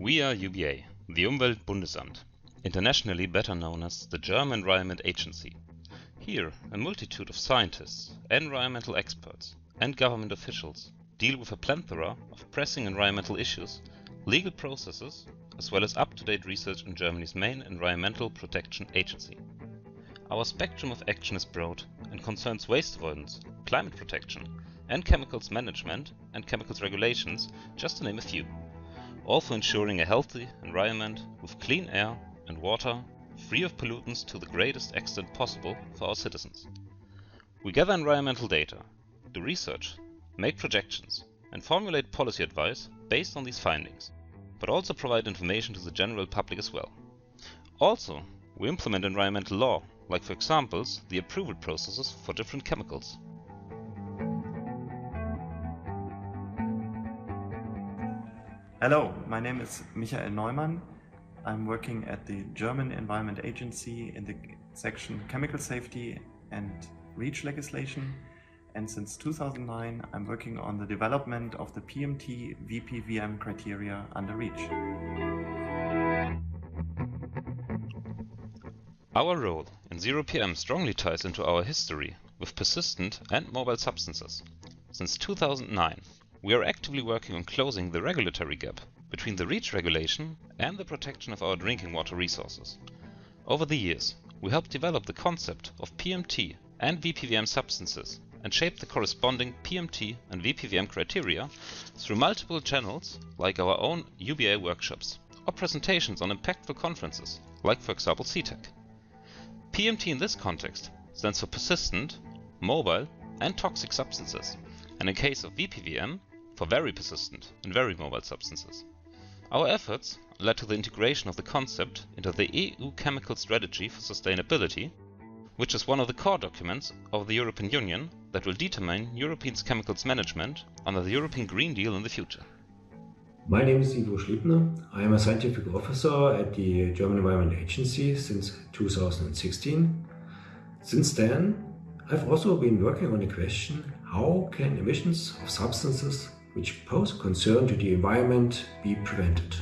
We are UBA, the Umweltbundesamt, internationally better known as the German Environment Agency. Here, a multitude of scientists, environmental experts, and government officials deal with a plethora of pressing environmental issues, legal processes, as well as up-to-date research in Germany's main environmental protection agency. Our spectrum of action is broad and concerns waste avoidance, climate protection, and chemicals management and chemicals regulations, just to name a few. All for ensuring a healthy environment with clean air and water, free of pollutants to the greatest extent possible for our citizens. We gather environmental data, do research, make projections, and formulate policy advice based on these findings, but also provide information to the general public as well. Also, we implement environmental law, like for example, the approval processes for different chemicals. Hello, my name is Neumann. I'm working at the German Environment Agency in the section Chemical Safety and REACH legislation, and since 2009 I'm working on the development of the PMT vPvM criteria under REACH. Our role in ZeroPM strongly ties into our history with persistent and mobile substances. Since 2009, we are actively working on closing the regulatory gap between the REACH regulation and the protection of our drinking water resources. Over the years, we helped develop the concept of PMT and vPvM substances and shaped the corresponding PMT and vPvM criteria through multiple channels like our own UBA workshops or presentations on impactful conferences like for example CTEC. PMT in this context stands for persistent, mobile and toxic substances, and in case of vPvM, for very persistent and very mobile substances. Our efforts led to the integration of the concept into the EU Chemical Strategy for Sustainability, which is one of the core documents of the European Union that will determine European chemicals management under the European Green Deal in the future. My name is Ivo Schliebner. I am a scientific officer at the German Environment Agency since 2016. Since then, I've also been working on the question, how can emissions of substances which pose concern to the environment be prevented?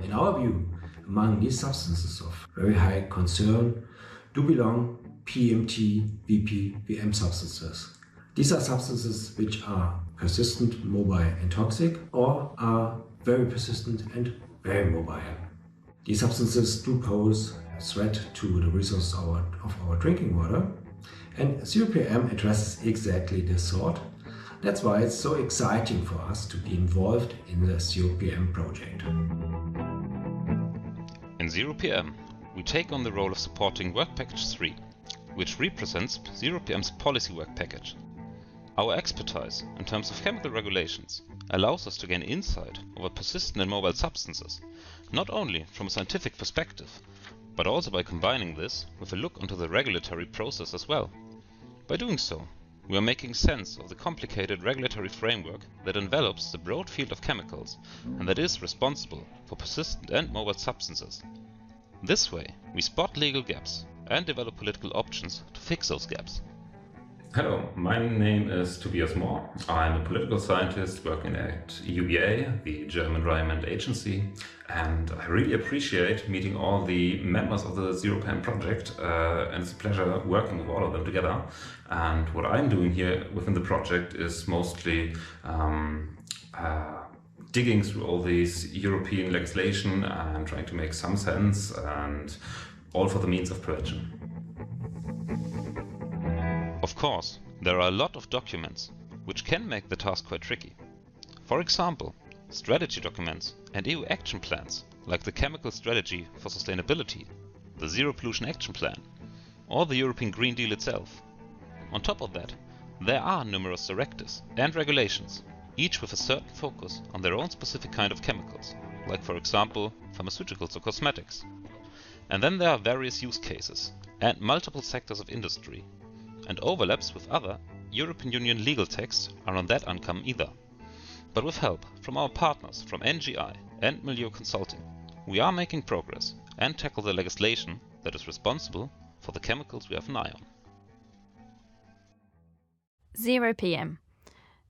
In our view, among these substances of very high concern do belong PMT, vPvM substances. These are substances which are persistent, mobile and toxic, or are very persistent and very mobile. These substances do pose a threat to the resources of our drinking water, and ZeroPM addresses exactly this thought. That's why it's so exciting for us to be involved in the ZeroPM project. In ZeroPM, we take on the role of supporting Work Package 3, which represents ZeroPM's policy work package. Our expertise in terms of chemical regulations allows us to gain insight over persistent and mobile substances, not only from a scientific perspective, but also by combining this with a look onto the regulatory process as well. By doing so, we are making sense of the complicated regulatory framework that envelops the broad field of chemicals and that is responsible for persistent and mobile substances. This way, we spot legal gaps and develop political options to fix those gaps. Hello, my name is Tobias Mohr. I'm a political scientist working at UBA, the German Environment Agency, and I really appreciate meeting all the members of the ZeroPM project, and it's a pleasure working with all of them together. And what I'm doing here within the project is mostly digging through all these European legislation and trying to make some sense, and all for the means of prevention. Of course, there are a lot of documents which can make the task quite tricky. For example, strategy documents and EU action plans like the Chemical Strategy for Sustainability, the Zero Pollution Action Plan, or the European Green Deal itself. On top of that, there are numerous directives and regulations, each with a certain focus on their own specific kind of chemicals, like for example pharmaceuticals or cosmetics. And then there are various use cases and multiple sectors of industry, and overlaps with other European Union legal texts are not that uncommon either. But with help from our partners from NGI and Milieu Consulting, we are making progress and tackle the legislation that is responsible for the chemicals we have an eye on. ZeroPM,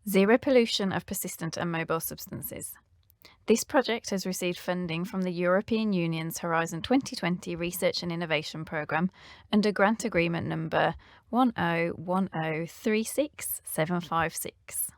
Zero Pollution of Persistent and Mobile Substances. This project has received funding from the European Union's Horizon 2020 Research and Innovation Programme under grant agreement number 101036756.